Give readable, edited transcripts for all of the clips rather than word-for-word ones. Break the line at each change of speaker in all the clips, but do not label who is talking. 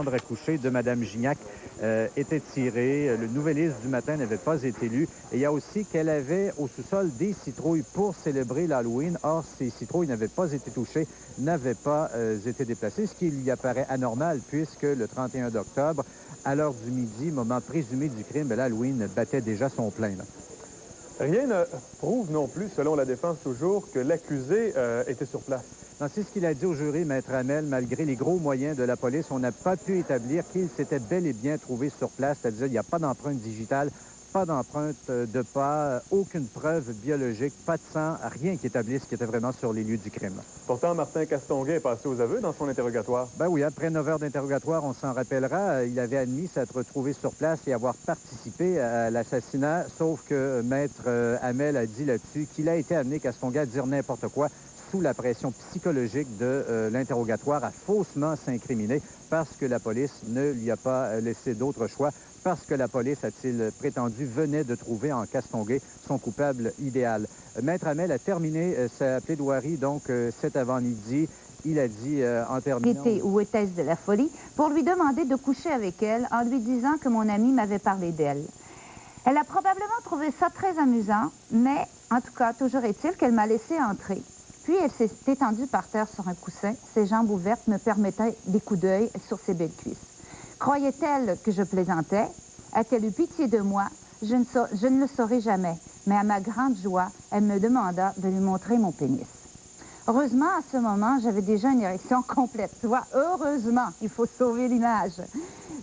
chambre à coucher de Mme Gignac était tirée. Le Nouvelliste du matin n'avait pas été lu. Et il y a aussi qu'elle avait au sous-sol des citrouilles pour célébrer l'Halloween. Or, ces citrouilles n'avaient pas été touchées, n'avaient pas été déplacées, ce qui lui apparaît anormal puisque le 31 octobre, à l'heure du midi, moment présumé du crime, l'Halloween battait déjà son plein. Là.
Rien ne prouve non plus, selon la défense toujours, que l'accusé était sur place.
C'est ce qu'il a dit au jury, Maître Hamel. Malgré les gros moyens de la police, on n'a pas pu établir qu'il s'était bel et bien trouvé sur place. C'est-à-dire qu'il n'y a pas d'empreinte digitale, pas d'empreinte de pas, aucune preuve biologique, pas de sang, rien qui établisse qu'il était vraiment sur les lieux du crime.
Pourtant, Martin Castonguay est passé aux aveux dans son interrogatoire.
Ben oui, après 9 heures d'interrogatoire, on s'en rappellera, il avait admis s'être retrouvé sur place et avoir participé à l'assassinat, sauf que Maître Hamel a dit là-dessus qu'il a été amené, Castonguay, à dire n'importe quoi sous la pression psychologique de l'interrogatoire, à faussement s'incriminer parce que la police ne lui a pas laissé d'autre choix, parce que la police, a-t-il prétendu, venait de trouver en Castonguay son coupable idéal. Maître Hamel a terminé sa plaidoirie, donc, cet avant-midi. Il a dit en terminant...
Ou était-ce de la folie, pour lui demander de coucher avec elle en lui disant que mon amie m'avait parlé d'elle. Elle a probablement trouvé ça très amusant, mais en tout cas, toujours est-il qu'elle m'a laissé entrer. Puis elle s'est étendue par terre sur un coussin, ses jambes ouvertes me permettaient des coups d'œil sur ses belles cuisses. Croyait-elle que je plaisantais? A-t-elle eu pitié de moi? Je ne le saurai jamais, mais à ma grande joie, elle me demanda de lui montrer mon pénis. Heureusement, à ce moment, j'avais déjà une érection complète. Tu vois, heureusement, il faut sauver l'image.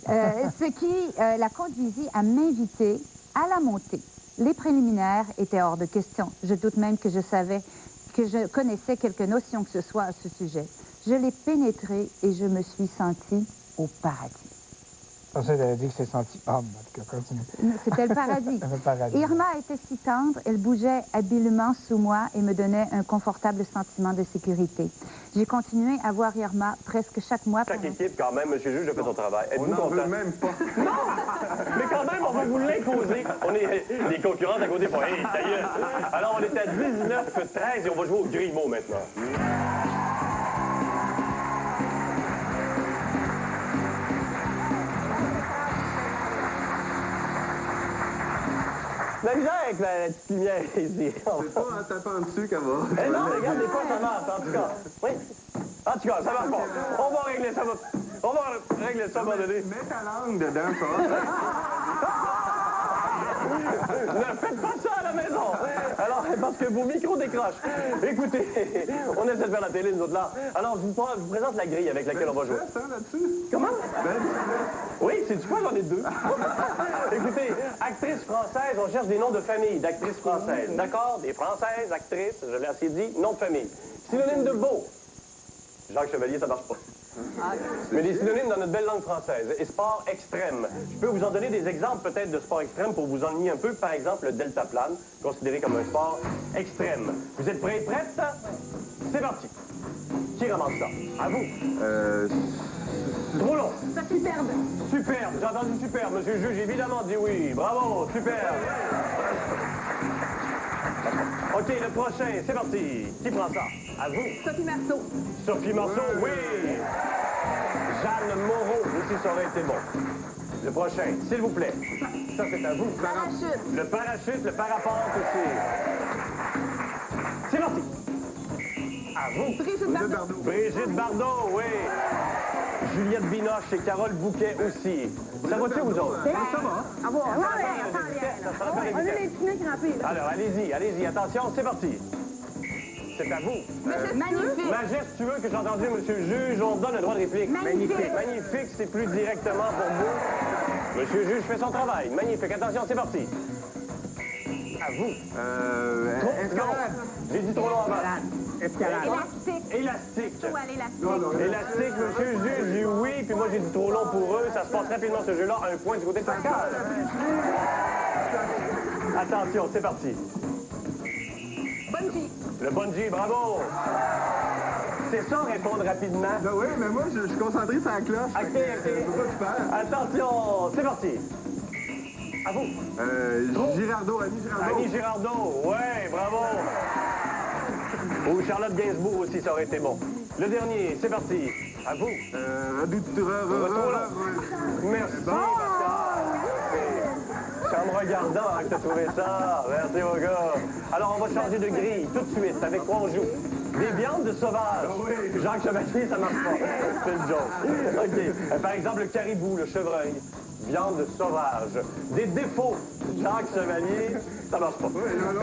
Ce qui la conduisit à m'inviter à la montée. Les préliminaires étaient hors de question. Je doute même que je connaissais quelques notions que ce soit à ce sujet. Je l'ai pénétré et je me suis sentie au paradis.
Ça, elle a dit que c'est senti homme. En tout cas, continue.
C'était le paradis.
Le paradis.
Irma était si tendre, elle bougeait habilement sous moi et me donnait un confortable sentiment de sécurité. J'ai continué à voir Irma presque chaque mois.
Chaque équipe, quand même, monsieur le juge, a fait son travail. Êtes-vous content?
veut même pas.
Non! Mais quand même, on va vous l'imposer. On est les concurrents à côté pour hey, ta gueule. Alors, on est à 19-13 et on va jouer au Grimaud maintenant. La misère avec la petite lumière ici.
C'est pas en tapant dessus qu'elle va.
Eh non, regarde, des fois, ça marche, en tout cas. Oui. En tout cas, ça marche pas. On va régler ça. On va régler ça à un moment donné.
Mets ta langue dedans, ça.
Ne faites pas ça à la maison. Alors, parce que vos micros décrochent. Écoutez, on essaie de faire la télé, nous autres là. Alors, je vous présente la grille avec laquelle on va jouer.
Ça, là-dessus?
Comment?
Ben,
Oui, c'est-tu quoi? J'en ai deux. Écoutez, actrice française, on cherche des noms de famille d'actrices françaises. D'accord? Des françaises, actrices, je l'ai assez dit, nom de famille. Synonyme de beau. Jacques Chevalier, ça marche pas. Mais des synonymes dans notre belle langue française. Et sport extrême. Je peux vous en donner des exemples peut-être de sport extrême pour vous ennuyer un peu. Par exemple, le deltaplane, considéré comme un sport extrême. Vous êtes prêts et prêtes? C'est parti. Qui ramasse ça? À vous. Trop long.
Superbe.
Superbe. J'ai entendu superbe. Monsieur le juge, évidemment, dit oui. Bravo. Superbe. OK, le prochain, c'est parti. Qui prend ça? À vous.
Sophie Marceau.
Sophie Marceau, oui. Jeanne Moreau, aussi, ça aurait été bon. Le prochain, s'il vous plaît. Ça, c'est à vous.
Parachute.
Le parachute, le parapente aussi. C'est parti. À vous.
Brigitte Bardot.
Brigitte Bardot, oui. Juliette Binoche et Carole Bouquet aussi. Ça va-tu, vous autres?
Ça va. Ah bon,
On
a les pneus crampés, là.
Alors, allez-y, attention, c'est parti. C'est à vous.
Magnifique.
Mageste, tu veux que j'ai entendu, monsieur le juge, on donne le droit de réplique.
Magnifique.
Magnifique, c'est plus directement pour vous. Monsieur le juge fait son travail. Magnifique. Attention, c'est parti. À vous.
Escalade.
J'ai dit trop long avant.
Escalade.
Élastique.
Élastique.
Ou à l'élastique.
Élastique, monsieur le juge dit oui, puis moi j'ai dit trop long pour eux. Ça se passe rapidement ce jeu-là. Un point du côté de Pascal. Attention, c'est parti.
Bungee.
Le bungee, bravo. C'est ça, répondre rapidement.
Ben oui, mais moi, je suis concentré sur la cloche.
OK.
Faut pas que tu perds.
Attention, c'est parti. À vous.
Girardot, Annie Girardot.
Annie Girardot, ouais, bravo. Ou Charlotte Gainsbourg aussi, ça aurait été bon. Le dernier, c'est parti. À vous. Merci, Pascal. C'est en me regardant que tu as trouvé ça. Merci, mon gars. Alors, on va changer de grille tout de suite. Avec quoi on joue? Des viandes sauvages. Jacques Chevalier, ça marche pas. C'est une joke. OK. Par exemple, le caribou, le chevreuil. Viande sauvage. Des défauts. Jacques Chevalier, ça marche pas.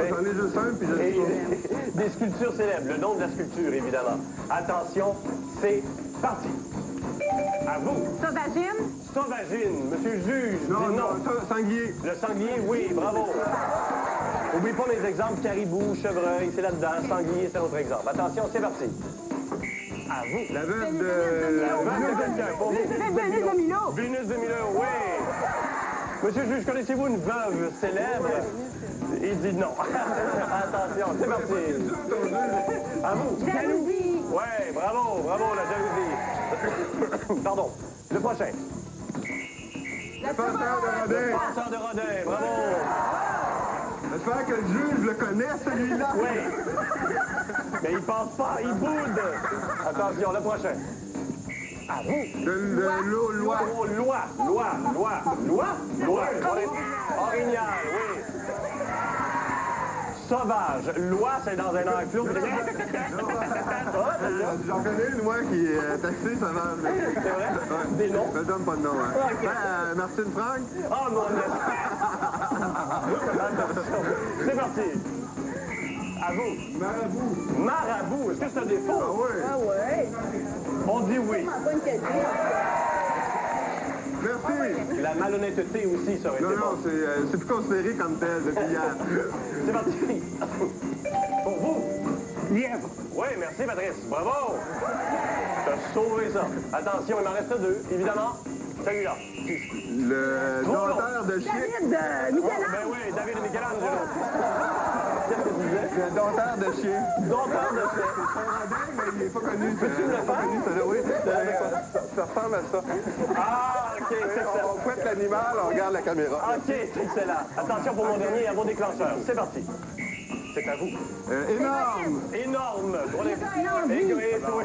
J'en ai juste un, puis je sais pas.
Des sculptures célèbres. Le nom de la sculpture, évidemment. Attention, c'est parti. À vous.
Sauvagine?
Sauvagine. Monsieur le juge, dit non.
Sanglier.
Le sanglier, oui, bravo. N'oubliez pas mes exemples, caribou, chevreuil, c'est là-dedans, sanglier, c'est notre exemple. Attention, c'est parti. À vous.
La veuve de...
La veuve de quelqu'un, pour vous.
Vénus de Milo.
Vénus de Milo, oui. Monsieur le juge, connaissez-vous une veuve célèbre? Il dit non. Attention, c'est parti. À vous.
Jalousie.
Ouais, bravo, bravo, la jalousie. Pardon. Le prochain.
Le passeur de Rodin.
Passeur de Rodin, bravo.
J'espère que le juge le connaît, celui-là.
Oui. Mais il passe pas, il boude. Attention, le prochain. À vous.
Loi.
Oh, loi. Orignal, oui. Sauvage. Loi, c'est dans un enclos.
J'en connais une, moi, qui est taxée sauvage.
C'est vrai? Des noms?
Je ne donne pas de nom, hein. Martine Franck.
Oh, mon Dieu. C'est parti. À vous.
Marabout.
Marabout. Est-ce que c'est un défaut?
Ah oui.
Ah ouais?
On dit oui.
Bonne question.
Merci.
La malhonnêteté aussi, ça aurait
Non,
été
non,
bon.
c'est plus considéré comme tel depuis hier.
C'est parti. Pour vous.
Lièvre.
Oui, merci, Patrice. Bravo. T'as sauvé ça. Attention, il m'en reste deux, évidemment. Celui-là.
Le
Trop long.
dompteur de chien.
Ben oui, David et Michelangelo. Qu'est-ce que tu disais?
Le dompteur de chien.
Dompteur de chien.
C'est un radin, mais il n'est pas connu.
Peux-tu me le faire?
Oui, ça ressemble à ça.
Ah, OK, c'est excellent.
On fouette l'animal, on regarde la caméra.
OK, c'est excellent. Attention pour mon dernier, à vos déclencheurs. C'est parti. C'est à vous.
Énorme.
Énorme. Pour les... Égoïste, oui.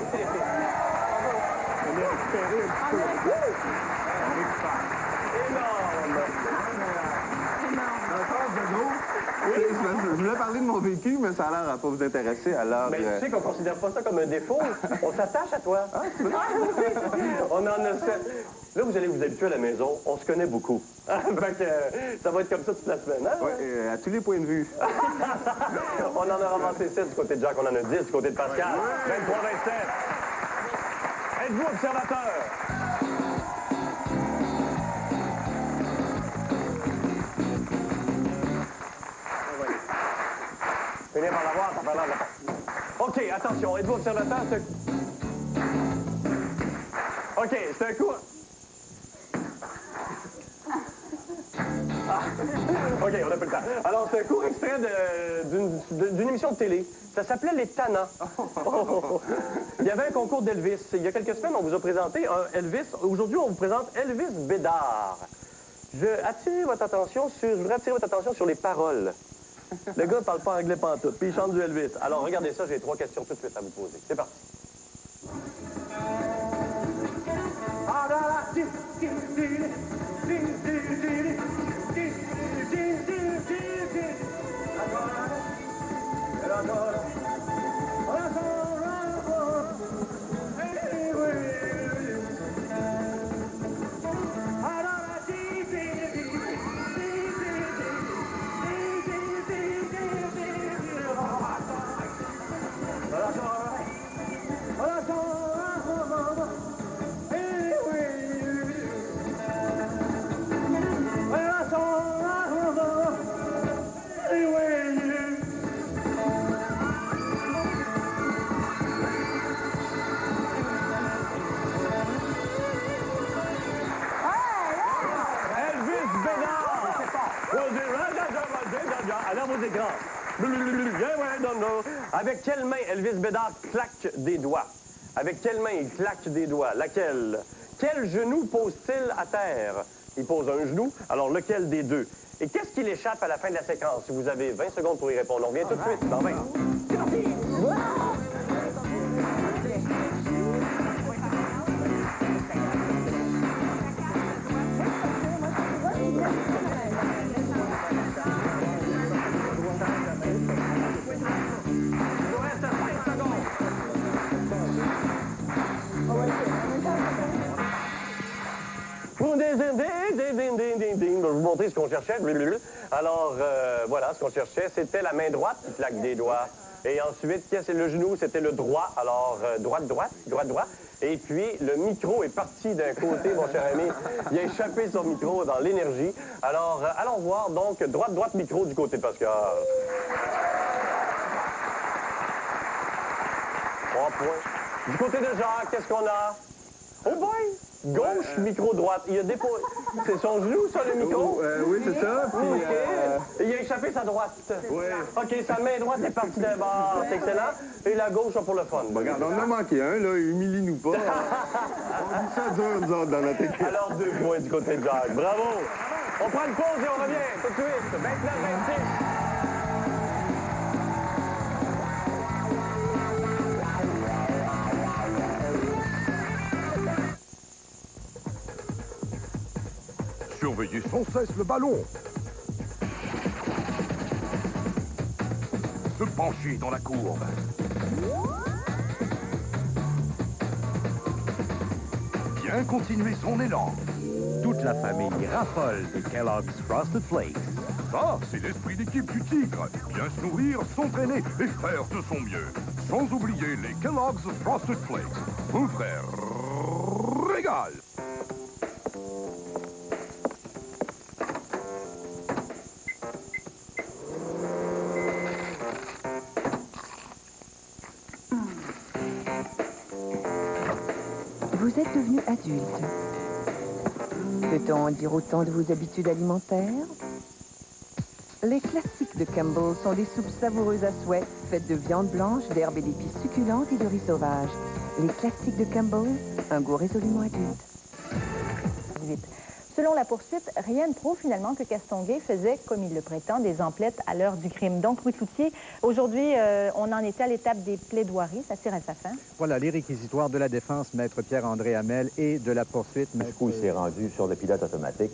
Énorme.
La phase de gros. Je voulais parler de mon vécu, mais ça a l'air à pas vous intéresser. Alors,
Mais tu sais qu'on considère pas ça comme un défaut. On s'attache à toi. On en a... Là, vous allez vous habituer à la maison. On se connaît beaucoup. Fait que ça va être comme ça toute la semaine. Hein?
ouais, à tous les points de vue.
On en a ramassé 7 du côté de Jacques, on en a 10 du côté de Pascal. 23, 27. Êtes-vous observateur? Finir par l'avoir, ça fait l'air. OK, attention, êtes-vous observateur? OK, c'est un coup. OK, on n'a plus le temps. Alors, c'est un court extrait d'une émission de télé. Ça s'appelait Les Tannants. Il y avait un concours d'Elvis. Il y a quelques semaines, on vous a présenté un Elvis. Aujourd'hui, on vous présente Elvis Bédard. Je voudrais attirer votre attention sur les paroles. Le gars ne parle pas anglais pantoute, puis il chante du Elvis. Alors, regardez ça, j'ai 3 questions tout de suite à vous poser. C'est parti. À vos écrans. Avec quelle main Elvis Bédard claque des doigts? Avec quelle main il claque des doigts? Laquelle? Quel genou pose-t-il à terre? Il pose un genou, alors lequel des deux? Et qu'est-ce qui l'échappe à la fin de la séquence? Vous avez 20 secondes pour y répondre. On revient tout de suite dans 20. Je vais vous montrer ce qu'on cherchait. Alors, voilà, ce qu'on cherchait, c'était la main droite qui claque des doigts. Et ensuite, c'est le genou, c'était le droit. Alors, droite, droite, droite, droite. Et puis, le micro est parti d'un côté, mon cher ami. Il a échappé son micro dans l'énergie. Alors, allons voir, donc, droite, droite, micro du côté de Pascal. 3 points. Du côté de Jacques, qu'est-ce qu'on a? Oh boy! Gauche, micro, droite. Il a déposé... C'est son genou, ça, le micro?
Oui, c'est ça. Puis,
OK. Il a échappé sa droite.
Oui.
OK, sa main droite est partie d'un bord. C'est excellent. Et la gauche, pour le fun.
Regarde, on en a manqué un, là. Humilie-nous pas. On dit ça dur, nous autres, dans notre équipe.
Alors, 2 points du côté de Jacques. Bravo. On prend une pause et on revient tout de suite. 29-26.
Surveillez sans cesse le ballon. Se pencher dans la courbe. Bien continuer son élan.
Toute la famille raffole des Kellogg's Frosted Flakes.
Ça, c'est l'esprit d'équipe du Tigre. Bien se nourrir, s'entraîner et faire de son mieux. Sans oublier les Kellogg's Frosted Flakes. Un vrai régal.
Vous êtes devenu adulte. Peut-on en dire autant de vos habitudes alimentaires? Les classiques de Campbell sont des soupes savoureuses à souhait, faites de viande blanche, d'herbes et d'épices succulentes et de riz sauvage. Les classiques de Campbell, un goût résolument adulte.
Selon la poursuite, rien ne prouve finalement que Castonguay faisait, comme il le prétend, des emplettes à l'heure du crime. Donc, Louis Cloutier, aujourd'hui, on en était à l'étape des plaidoiries. Ça tire à sa fin.
Voilà, les réquisitoires de la défense, Maître Pierre-André Hamel, et de la poursuite,
Du coup, il s'est rendu sur le pilote automatique.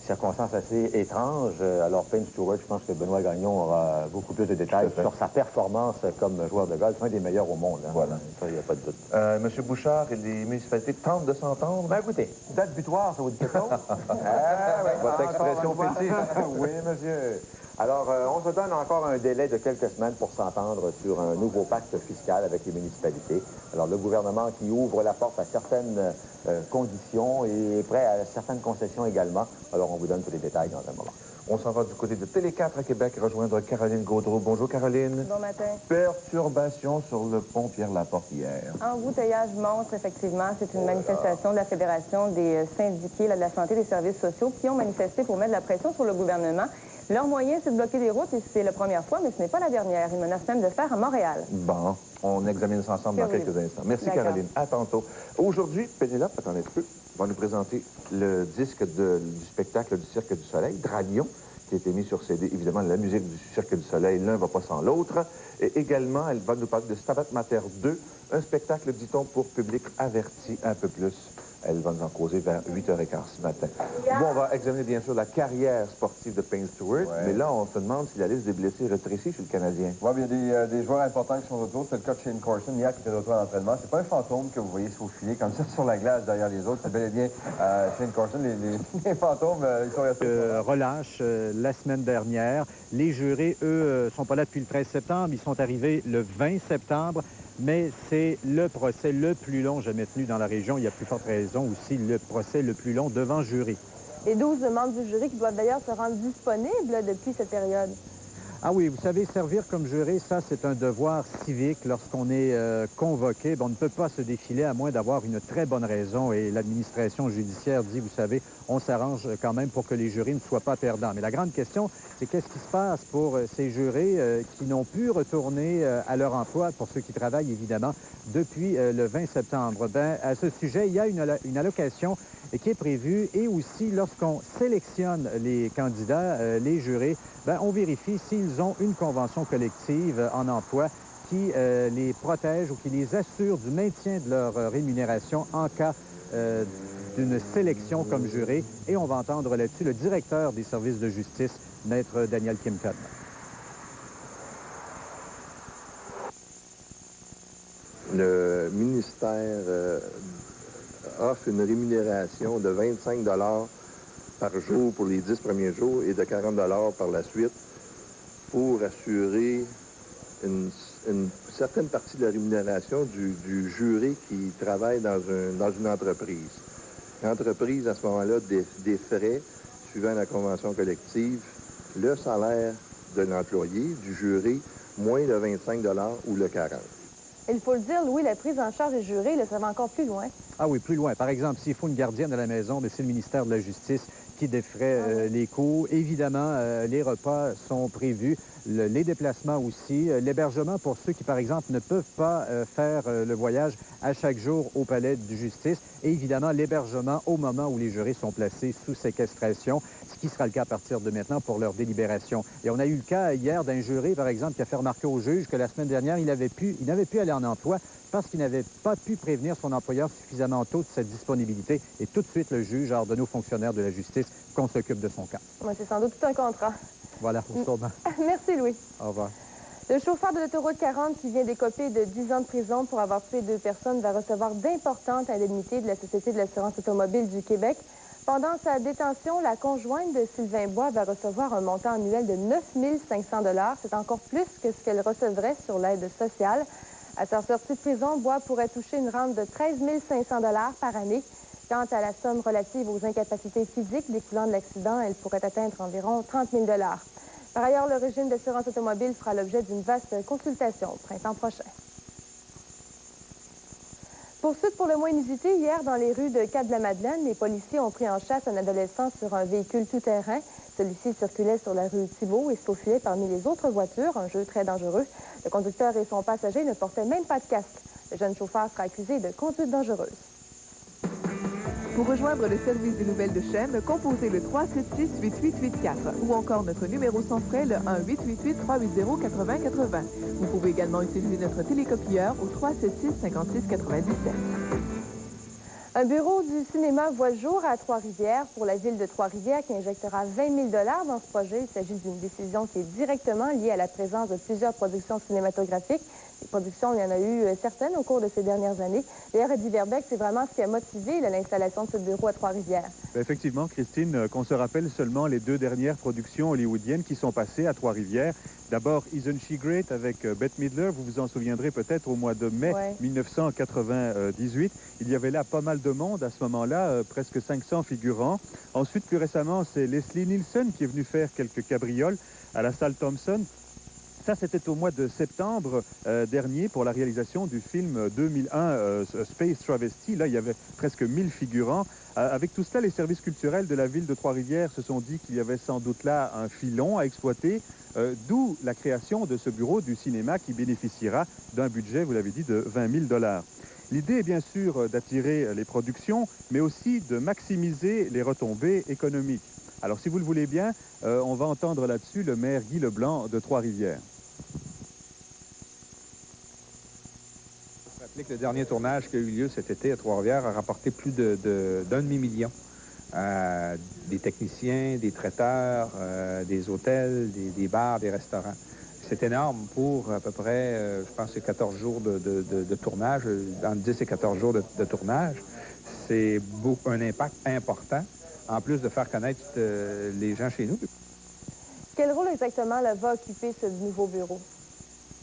Circonstance assez étrange. Alors, Payne Stewart, je pense que Benoît Gagnon aura beaucoup plus de détails sur sa performance comme joueur de golf, un des meilleurs au monde. Hein. Voilà. Ça, il n'y a pas de doute.
Monsieur Bouchard et les municipalités tentent de s'entendre?
Ben, écoutez, date butoir, ça vous dit quelque chose? Votre expression pétille. Oui, monsieur. Alors, on se donne encore un délai de quelques semaines pour s'entendre sur un nouveau pacte fiscal avec les municipalités. Alors, le gouvernement qui ouvre la porte à certaines conditions et est prêt à certaines concessions également. Alors, on vous donne tous les détails dans un moment.
On s'en va du côté de Télé 4 à Québec rejoindre Caroline Gaudreau. Bonjour, Caroline.
Bon matin.
Perturbation sur le pont Pierre-Laporte-hier.
Embouteillage monstre, effectivement. C'est une manifestation de la Fédération des syndiqués de la santé et des services sociaux qui ont manifesté pour mettre de la pression sur le gouvernement. Leur moyen, c'est de bloquer des routes et c'est la première fois, mais ce n'est pas la dernière. Ils menacent même de faire à Montréal.
Bon, on examine ça ensemble dans quelques instants. Merci, Caroline. À tantôt. Aujourd'hui, Pénélope, attendez un petit peu, va nous présenter le disque du spectacle du Cirque du Soleil, Dragnon, qui a été mis sur CD. Évidemment, la musique du Cirque du Soleil, l'un va pas sans l'autre. Et également, elle va nous parler de Stabat Mater 2, un spectacle, dit-on, pour public averti un peu plus. Elle va nous en causer vers 8h15 ce matin. Bon, on va examiner bien sûr la carrière sportive de Payne Stewart, mais là, on se demande si la liste des blessés rétrécit chez le Canadien.
Oui, il y a des joueurs importants qui sont autour. C'est le cas de Shane Corson, hier, qui était de retour à l'entraînement. C'est pas un fantôme que vous voyez se faufiler comme ça sur la glace derrière les autres. C'est bel et bien Shane Corson. Les fantômes, ils sont restés...
relâche la semaine dernière. Les jurés, eux, sont pas là depuis le 13 septembre. Ils sont arrivés le 20 septembre. Mais c'est le procès le plus long jamais tenu dans la région. Il y a plus forte raison aussi, le procès le plus long devant jury.
Les 12 membres du jury qui doivent d'ailleurs se rendre disponibles depuis cette période.
Ah oui, vous savez, servir comme juré, ça, c'est un devoir civique. Lorsqu'on est convoqué, on ne peut pas se défiler à moins d'avoir une très bonne raison. Et l'administration judiciaire dit, vous savez, on s'arrange quand même pour que les jurés ne soient pas perdants. Mais la grande question, c'est qu'est-ce qui se passe pour ces jurés qui n'ont pu retourner à leur emploi, pour ceux qui travaillent, évidemment, depuis le 20 septembre. Ben, à ce sujet, il y a une allocation qui est prévue. Et aussi, lorsqu'on sélectionne les candidats, les jurés, ben, on vérifie s'ils ont une convention collective en emploi qui les protège ou qui les assure du maintien de leur rémunération en cas d'une sélection comme juré. Et on va entendre là-dessus le directeur des services de justice, Maître Daniel Kimpton.
Le ministère
offre une rémunération de 25 $ par jour pour les 10 premiers jours et de 40 $ par la suite pour assurer une certaine partie de la rémunération du jury qui travaille dans une entreprise. L'entreprise, à ce moment-là, défrait, suivant la convention collective, le salaire de l'employé, du jury, moins le 25 $ ou le 40 $.
Il faut le dire, Louis, la prise en charge des jurés, là, ça va encore plus loin.
Ah oui, plus loin. Par exemple, s'il faut une gardienne à la maison, c'est le ministère de la Justice qui défrait les coûts. Évidemment, les repas sont prévus, les déplacements aussi, l'hébergement pour ceux qui, par exemple, ne peuvent pas faire le voyage à chaque jour au palais de justice. Et évidemment, l'hébergement au moment où les jurés sont placés sous séquestration, ce qui sera le cas à partir de maintenant pour leur délibération. Et on a eu le cas hier d'un juré, par exemple, qui a fait remarquer au juge que la semaine dernière, il n'avait pu aller en emploi parce qu'il n'avait pas pu prévenir son employeur suffisamment tôt de sa disponibilité. Et tout de suite, le juge a ordonné aux fonctionnaires de la justice qu'on s'occupe de son cas.
Ouais, c'est sans doute tout un contrat.
Voilà, sûrement.
Merci, Louis.
Au revoir.
Le chauffeur de l'autoroute 40 qui vient d'écoper de 10 ans de prison pour avoir tué 2 personnes va recevoir d'importantes indemnités de la Société de l'assurance automobile du Québec. Pendant sa détention, la conjointe de Sylvain Bois va recevoir un montant annuel de 9 500 $. C'est encore plus que ce qu'elle recevrait sur l'aide sociale. À sa sortie de prison, Bois pourrait toucher une rente de 13 500 $ par année. Quant à la somme relative aux incapacités physiques découlant de l'accident, elle pourrait atteindre environ 30 000 $. Par ailleurs, le régime d'assurance automobile fera l'objet d'une vaste consultation au printemps prochain. Poursuite pour le moins inusité, hier, dans les rues de Cap-de-la-Madeleine, les policiers ont pris en chasse un adolescent sur un véhicule tout-terrain. Celui-ci circulait sur la rue Thibault et se faufilait parmi les autres voitures, un jeu très dangereux. Le conducteur et son passager ne portaient même pas de casque. Le jeune chauffeur sera accusé de conduite dangereuse.
Pour rejoindre le service des nouvelles de chaîne, composez le 376-8884 ou encore notre numéro sans frais, le 1-888-380-8080. Vous pouvez également utiliser notre télécopieur au 376-5697.
Un bureau du cinéma voit le jour à Trois-Rivières pour la ville de Trois-Rivières qui injectera 20 000 $ dans ce projet. Il s'agit d'une décision qui est directement liée à la présence de plusieurs productions cinématographiques. Les productions, il y en a eu certaines au cours de ces dernières années. D'ailleurs, Eddie Verbeck, c'est vraiment ce qui a motivé l'installation de ce bureau à Trois-Rivières.
Effectivement, Christine, qu'on se rappelle seulement les 2 dernières productions hollywoodiennes qui sont passées à Trois-Rivières. D'abord, Isn't She Great avec Bette Midler. Vous vous en souviendrez peut-être au mois de mai 1998. Il y avait là pas mal de monde à ce moment-là, presque 500 figurants. Ensuite, plus récemment, c'est Leslie Nielsen qui est venue faire quelques cabrioles à la salle Thompson. Ça, c'était au mois de septembre dernier pour la réalisation du film 2001 Space Travesty. Là, il y avait presque 1000 figurants. Avec tout cela, les services culturels de la ville de Trois-Rivières se sont dit qu'il y avait sans doute là un filon à exploiter, d'où la création de ce bureau du cinéma qui bénéficiera d'un budget, vous l'avez dit, de 20 000 $. L'idée est bien sûr d'attirer les productions, mais aussi de maximiser les retombées économiques. Alors, si vous le voulez bien, on va entendre là-dessus le maire Guy Leblanc de Trois-Rivières.
Que le dernier tournage qui a eu lieu cet été à Trois-Rivières a rapporté plus d'un demi-million. Des techniciens, des traiteurs, des hôtels, des bars, des restaurants. C'est énorme pour à peu près, je pense, 14 jours de tournage, entre 10 et 14 jours de tournage. C'est un impact important, en plus de faire connaître les gens chez nous.
Quel rôle exactement là, va occuper ce nouveau bureau?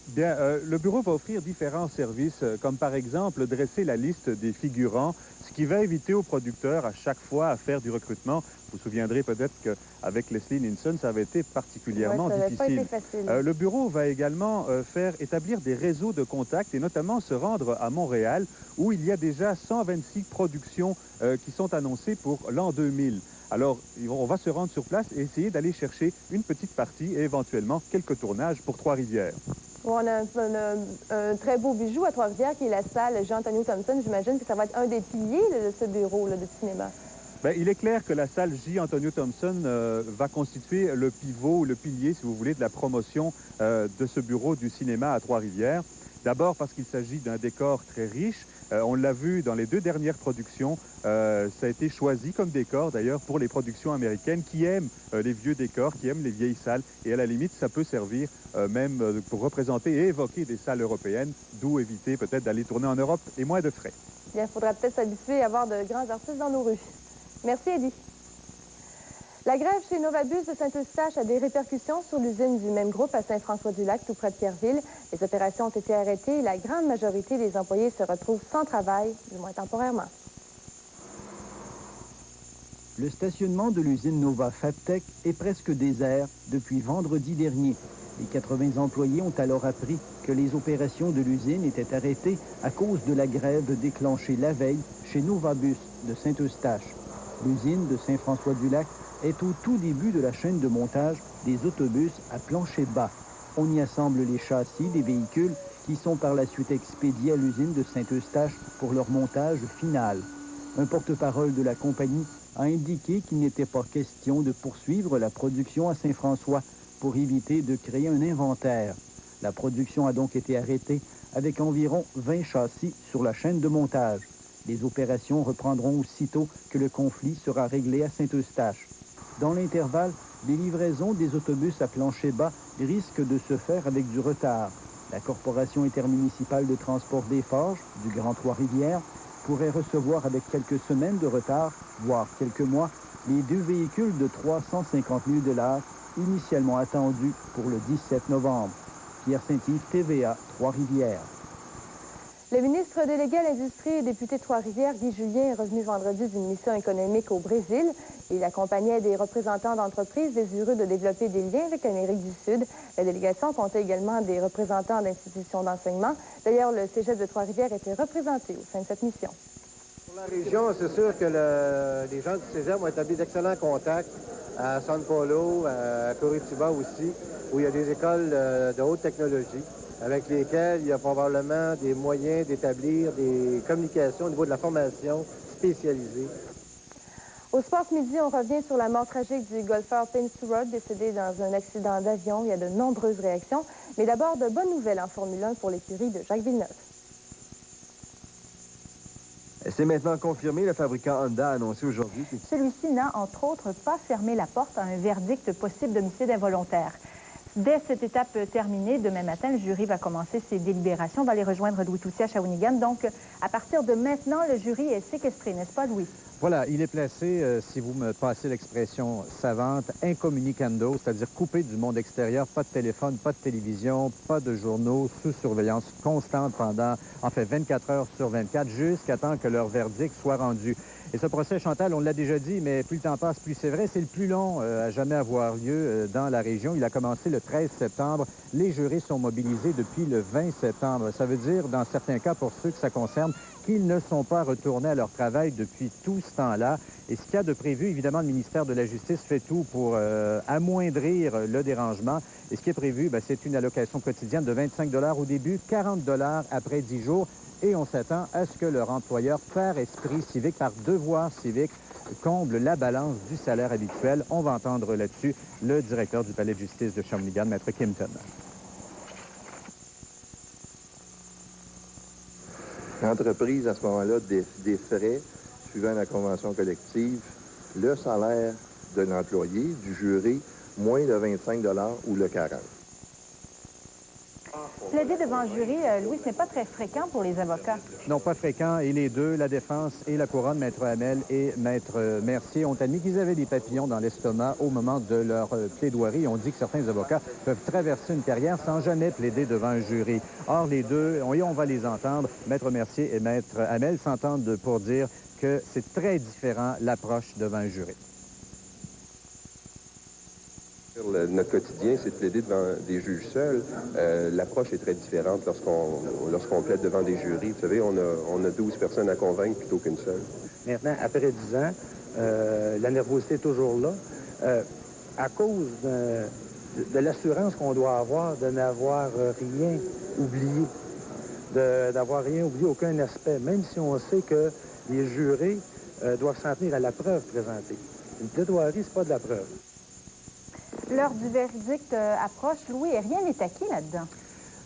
Bien, le bureau va offrir différents services, comme par exemple dresser la liste des figurants, ce qui va éviter aux producteurs à chaque fois à faire du recrutement. Vous vous souviendrez peut-être qu'avec Leslie Nielsen, ça avait été particulièrement difficile.
Pas été facile.
Le bureau va également faire établir des réseaux de contacts et notamment se rendre à Montréal, où il y a déjà 126 productions qui sont annoncées pour l'an 2000. Alors, on va se rendre sur place et essayer d'aller chercher une petite partie et éventuellement quelques tournages pour Trois-Rivières.
On a un très beau bijou à Trois-Rivières qui est la salle Jean-Antonio Thompson. J'imagine que ça va être un des piliers de ce bureau de cinéma.
Bien, il est clair que la salle J. Antonio Thompson va constituer le pivot, le pilier, si vous voulez, de la promotion de ce bureau du cinéma à Trois-Rivières. D'abord parce qu'il s'agit d'un décor très riche. On l'a vu dans les 2 dernières productions. Ça a été choisi comme décor, d'ailleurs, pour les productions américaines qui aiment les vieux décors, qui aiment les vieilles salles. Et à la limite, ça peut servir même pour représenter et évoquer des salles européennes, d'où éviter peut-être d'aller tourner en Europe et moins de frais.
Bien, il faudra peut-être s'habituer à avoir de grands artistes dans nos rues. Merci, Eddie. La grève chez Novabus de Saint-Eustache a des répercussions sur l'usine du même groupe à Saint-François-du-Lac, tout près de Pierreville. Les opérations ont été arrêtées et la grande majorité des employés se retrouvent sans travail, du moins temporairement.
Le stationnement de l'usine Nova Fabtech est presque désert depuis vendredi dernier. Les 80 employés ont alors appris que les opérations de l'usine étaient arrêtées à cause de la grève déclenchée la veille chez Novabus de Saint-Eustache. L'usine de Saint-François-du-Lac est au tout début de la chaîne de montage des autobus à plancher bas. On y assemble les châssis des véhicules qui sont par la suite expédiés à l'usine de Saint-Eustache pour leur montage final. Un porte-parole de la compagnie a indiqué qu'il n'était pas question de poursuivre la production à Saint-François pour éviter de créer un inventaire. La production a donc été arrêtée avec environ 20 châssis sur la chaîne de montage. Les opérations reprendront aussitôt que le conflit sera réglé à Saint-Eustache. Dans l'intervalle, les livraisons des autobus à plancher bas risquent de se faire avec du retard. La Corporation intermunicipale de transport des Forges, du Grand Trois-Rivières, pourrait recevoir avec quelques semaines de retard, voire quelques mois, les 2 véhicules de 350 000 $ initialement attendus pour le 17 novembre. Pierre Saint-Yves, TVA, Trois-Rivières.
Le ministre délégué à l'Industrie et député de Trois-Rivières, Guy Julien, est revenu vendredi d'une mission économique au Brésil. Il accompagnait des représentants d'entreprises désireux de développer des liens avec l'Amérique du Sud. La délégation comptait également des représentants d'institutions d'enseignement. D'ailleurs, le cégep de Trois-Rivières était représenté au sein de cette mission.
Pour la région, c'est sûr que les gens du cégep ont établi d'excellents contacts à São Paulo, à Curitiba aussi, où il y a des écoles de haute technologie, avec lesquelles il y a probablement des moyens d'établir des communications au niveau de la formation spécialisée.
Au sport ce midi, on revient sur la mort tragique du golfeur Penn Stewart, décédé dans un accident d'avion. Il y a de nombreuses réactions. Mais d'abord, de bonnes nouvelles en Formule 1 pour l'écurie de Jacques Villeneuve.
C'est maintenant confirmé, le fabricant Honda a annoncé aujourd'hui que...
Celui-ci n'a, entre autres, pas fermé la porte à un verdict possible d'homicide involontaire. Dès cette étape terminée, demain matin, le jury va commencer ses délibérations. On va aller rejoindre Louis Toussier à Shawinigan. Donc, à partir de maintenant, le jury est séquestré, n'est-ce pas, Louis?
Voilà, il est placé, si vous me passez l'expression savante, incommunicando, c'est-à-dire coupé du monde extérieur, pas de téléphone, pas de télévision, pas de journaux, sous surveillance constante pendant, 24 heures sur 24, jusqu'à temps que leur verdict soit rendu. Et ce procès, Chantal, on l'a déjà dit, mais plus le temps passe, plus c'est vrai, c'est le plus long à jamais avoir lieu dans la région. Il a commencé le 13 septembre. Les jurés sont mobilisés depuis le 20 septembre. Ça veut dire, dans certains cas, pour ceux que ça concerne, qu'ils ne sont pas retournés à leur travail depuis tout ce temps-là. Et ce qu'il y a de prévu, évidemment, le ministère de la Justice fait tout pour amoindrir le dérangement. Et ce qui est prévu, c'est une allocation quotidienne de 25 $ au début, 40 $ après 10 jours. Et on s'attend à ce que leur employeur, par esprit civique, par devoir civique, comble la balance du salaire habituel. On va entendre là-dessus le directeur du palais de justice de Shawinigan, Maître Kimpton.
L'entreprise, à ce moment-là, des frais suivant la convention collective, le salaire de l'employé, du juré, moins de 25 $ ou le 40 $.
Plaider devant le jury, Louis, ce n'est pas très fréquent pour les avocats.
Non, pas fréquent. Et les deux, la défense et la couronne, Maître Hamel et Maître Mercier, ont admis qu'ils avaient des papillons dans l'estomac au moment de leur plaidoirie. On dit que certains avocats peuvent traverser une carrière sans jamais plaider devant un jury. Or, les deux, on va les entendre, Maître Mercier et Maître Hamel s'entendent pour dire que c'est très différent l'approche devant un jury.
Notre quotidien, c'est de plaider devant des juges seuls. L'approche est très différente lorsqu'on plaide devant des jurys. Vous savez, on a 12 personnes à convaincre plutôt qu'une seule.
Maintenant, après 10 ans, la nervosité est toujours là. À cause de l'assurance qu'on doit avoir de n'avoir rien oublié, d'avoir rien oublié, aucun aspect, même si on sait que les jurés doivent s'en tenir à la preuve présentée. Une plaidoirie, c'est pas de la preuve.
L'heure du verdict approche, Louis, et rien n'est acquis là-dedans.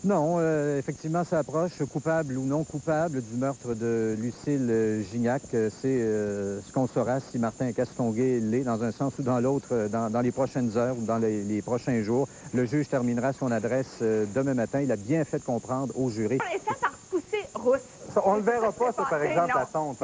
Non, effectivement, ça approche, coupable ou non coupable du meurtre de Lucille Gignac. C'est ce qu'on saura si Martin Castonguay l'est, dans un sens ou dans l'autre, dans les prochaines heures ou dans les prochains jours. Le juge terminera son adresse demain matin. Il a bien fait comprendre au jury.
Et ça, par pousser rousse.
On ne le verra pas, ça, par exemple, à Tonte.